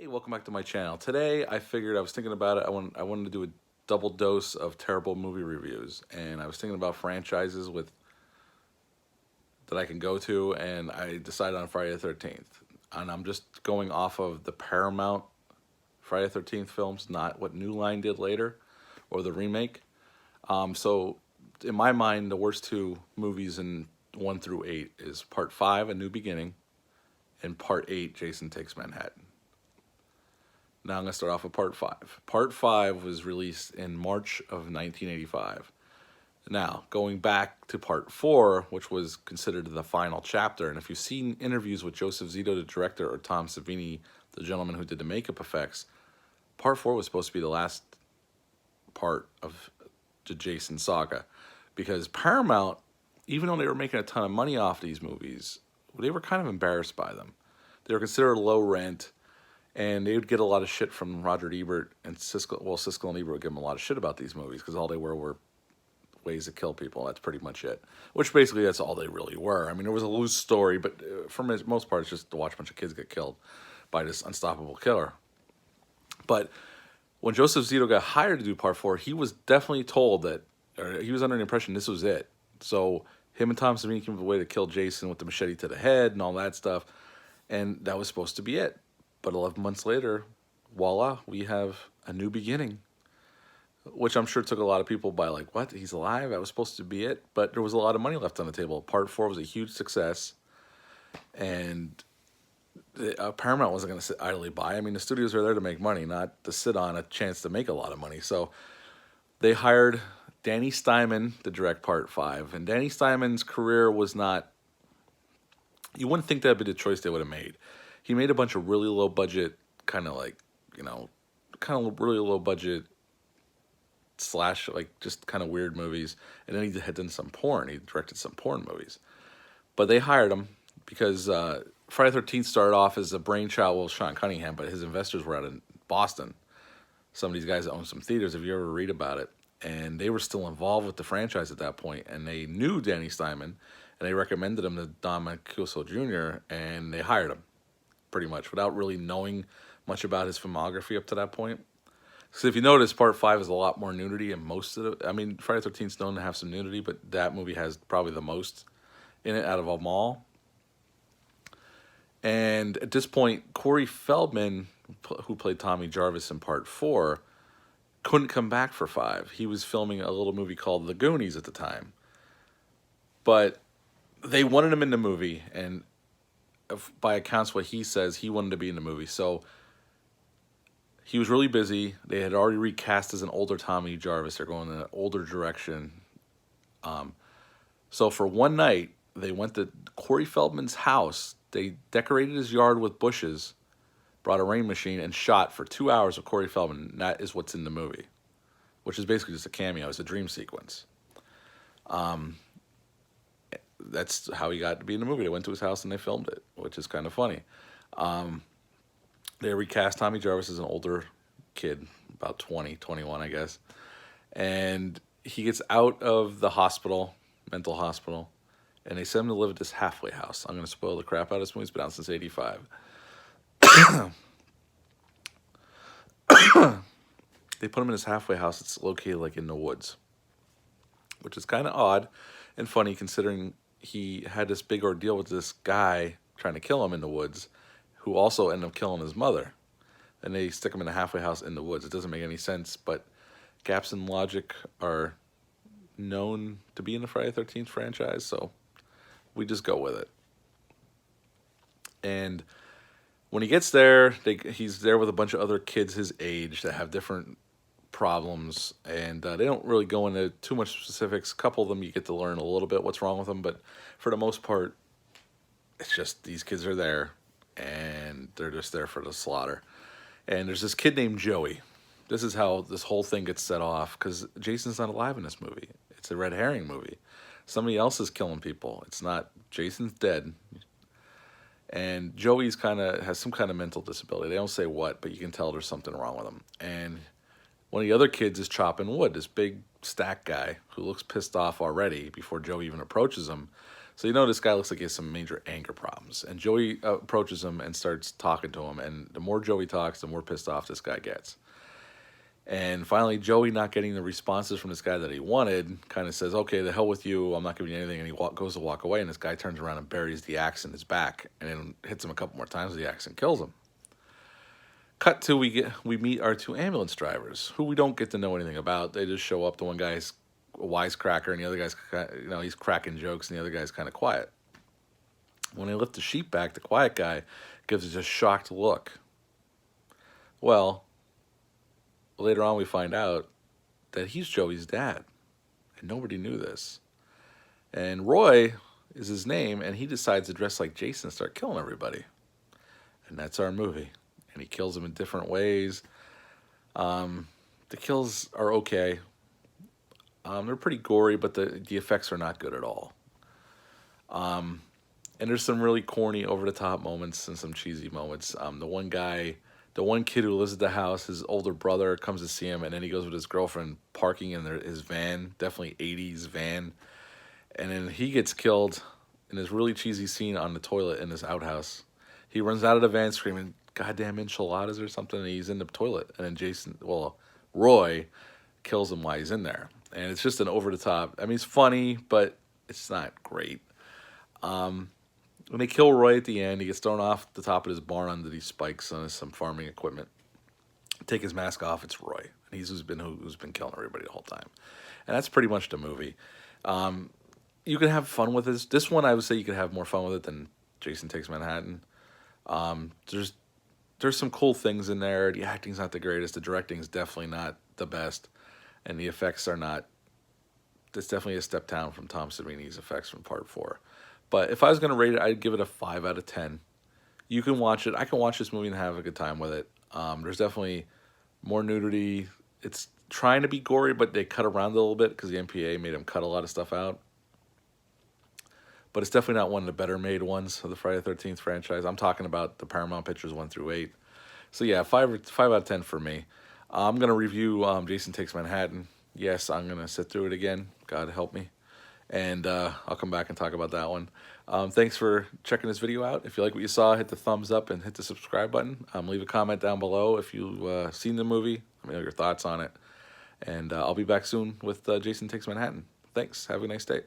Hey, welcome back to my channel. Today, I figured I was thinking about it. I wanted to do a double dose of terrible movie reviews, and I was thinking about franchises that I can go to, and I decided on Friday the 13th. And I'm just going off of the Paramount Friday the 13th films, not what New Line did later or the remake. So, in my mind, the worst two movies in 1 through 8 is Part 5, A New Beginning, and Part 8, Jason Takes Manhattan. Now I'm going to start off with Part 5. Part 5 was released in March of 1985. Now, going back to Part 4, which was considered the final chapter, and if you've seen interviews with Joseph Zito, the director, or Tom Savini, the gentleman who did the makeup effects, Part 4 was supposed to be the last part of the Jason saga. Because Paramount, even though they were making a ton of money off these movies, they were kind of embarrassed by them. They were considered low rent, and they would get a lot of shit from Roger Ebert and Siskel. Well, Siskel and Ebert would give them a lot of shit about these movies because all they were ways to kill people. That's pretty much it. Which basically that's all they really were. I mean, there was a loose story, but for the most part, it's just to watch a bunch of kids get killed by this unstoppable killer. But when Joseph Zito got hired to do Part 4, he was definitely told that, or he was under the impression this was it. So him and Tom Savini came up with a way to kill Jason with the machete to the head and all that stuff, and that was supposed to be it. But 11 months later, voila, we have A New Beginning, which I'm sure took a lot of people by like, what? He's alive? That was supposed to be it? But there was a lot of money left on the table. Part 4 was a huge success, and Paramount wasn't going to sit idly by. I mean, the studios are there to make money, not to sit on a chance to make a lot of money. So they hired Danny Steinman to direct Part 5. And Danny Steinman's career was not, you wouldn't think that would be the choice they would have made. He made a bunch of really low budget, kind of like, kind of really low budget slash, like just kind of weird movies. And then he had done some porn. He directed some porn movies. But they hired him because Friday the 13th started off as a brainchild of Sean Cunningham, but his investors were out in Boston. Some of these guys that own some theaters, if you ever read about it. And they were still involved with the franchise at that point, and they knew Danny Steinman, and they recommended him to Don Mancuso Jr., and they hired him, pretty much, without really knowing much about his filmography up to that point. So if you notice, Part 5 is a lot more nudity, and most of it, I mean, Friday the 13th is known to have some nudity, but that movie has probably the most in it out of them all. And at this point, Corey Feldman, who played Tommy Jarvis in Part 4, couldn't come back for 5. He was filming a little movie called The Goonies at the time. But they wanted him in the movie, and by accounts what he says, he wanted to be in the movie. So he was really busy. They had already recast as an older Tommy Jarvis. They're going in an older direction. So for one night, they went to Corey Feldman's house. They decorated his yard with bushes, brought a rain machine, and shot for 2 hours with Corey Feldman. And that is what's in the movie, which is basically just a cameo. It's a dream sequence. That's how he got to be in the movie. They went to his house and they filmed it, which is kind of funny. They recast Tommy Jarvis as an older kid, about 20, 21, I guess. And he gets out of the hospital, mental hospital, and they send him to live at this halfway house. I'm going to spoil the crap out of this movie. It's been out since 85. They put him in this halfway house. It's located like in the woods, which is kind of odd and funny considering he had this big ordeal with this guy trying to kill him in the woods, who also ended up killing his mother. And they stick him in a halfway house in the woods. It doesn't make any sense, but gaps in logic are known to be in the Friday the 13th franchise, so we just go with it. And when he gets there, he's there with a bunch of other kids his age that have different problems, and they don't really go into too much specifics. A couple of them you get to learn a little bit what's wrong with them, but for the most part, it's just these kids are there, and they're just there for the slaughter. And there's this kid named Joey. This is how this whole thing gets set off, because Jason's not alive in this movie. It's a red herring movie. Somebody else is killing people. It's not, Jason's dead. And Joey's has some kind of mental disability. They don't say what, but you can tell there's something wrong with him. And one of the other kids is chopping wood, this big stack guy who looks pissed off already before Joey even approaches him. So you know this guy looks like he has some major anger problems. And Joey approaches him and starts talking to him. And the more Joey talks, the more pissed off this guy gets. And finally, Joey, not getting the responses from this guy that he wanted, kind of says, "Okay, the hell with you. I'm not giving you anything." And he goes to walk away. And this guy turns around and buries the axe in his back, and then hits him a couple more times with the axe and kills him. Cut to we meet our two ambulance drivers, who we don't get to know anything about. They just show up. The one guy's a wisecracker, and the other guy's, he's cracking jokes, and the other guy's kind of quiet. When they lift the sheet back, the quiet guy gives a shocked look. Well, later on we find out that he's Joey's dad, and nobody knew this. And Roy is his name, and he decides to dress like Jason and start killing everybody. And that's our movie. And he kills them in different ways. The kills are okay. They're pretty gory, but the effects are not good at all. And there's some really corny, over-the-top moments and some cheesy moments. The one kid who lives at the house, his older brother comes to see him, and then he goes with his girlfriend parking in his van, definitely 80s van. And then he gets killed in this really cheesy scene on the toilet in his outhouse. He runs out of the van screaming, "Goddamn enchiladas" or something, and he's in the toilet. And then Roy kills him while he's in there. And it's just an over-the-top. I mean, it's funny, but it's not great. When they kill Roy at the end, he gets thrown off the top of his barn under these spikes on some farming equipment. Take his mask off, it's Roy. And he's who's been killing everybody the whole time. And that's pretty much the movie. You can have fun with this. This one, I would say you could have more fun with it than Jason Takes Manhattan. There's some cool things in there. The acting's not the greatest. The directing's definitely not the best. And the effects are not... It's definitely a step down from Tom Savini's effects from Part 4. But if I was going to rate it, I'd give it a 5 out of 10. You can watch it. I can watch this movie and have a good time with it. There's definitely more nudity. It's trying to be gory, but they cut around it a little bit because the MPA made them cut a lot of stuff out. But it's definitely not one of the better made ones of the Friday the 13th franchise. I'm talking about the Paramount Pictures 1 through 8. So yeah, 5 out of 10 for me. I'm going to review Jason Takes Manhattan. Yes, I'm going to sit through it again. God help me. And I'll come back and talk about that one. Thanks for checking this video out. If you like what you saw, hit the thumbs up and hit the subscribe button. Leave a comment down below if you've seen the movie. Let me know your thoughts on it. And I'll be back soon with Jason Takes Manhattan. Thanks. Have a nice day.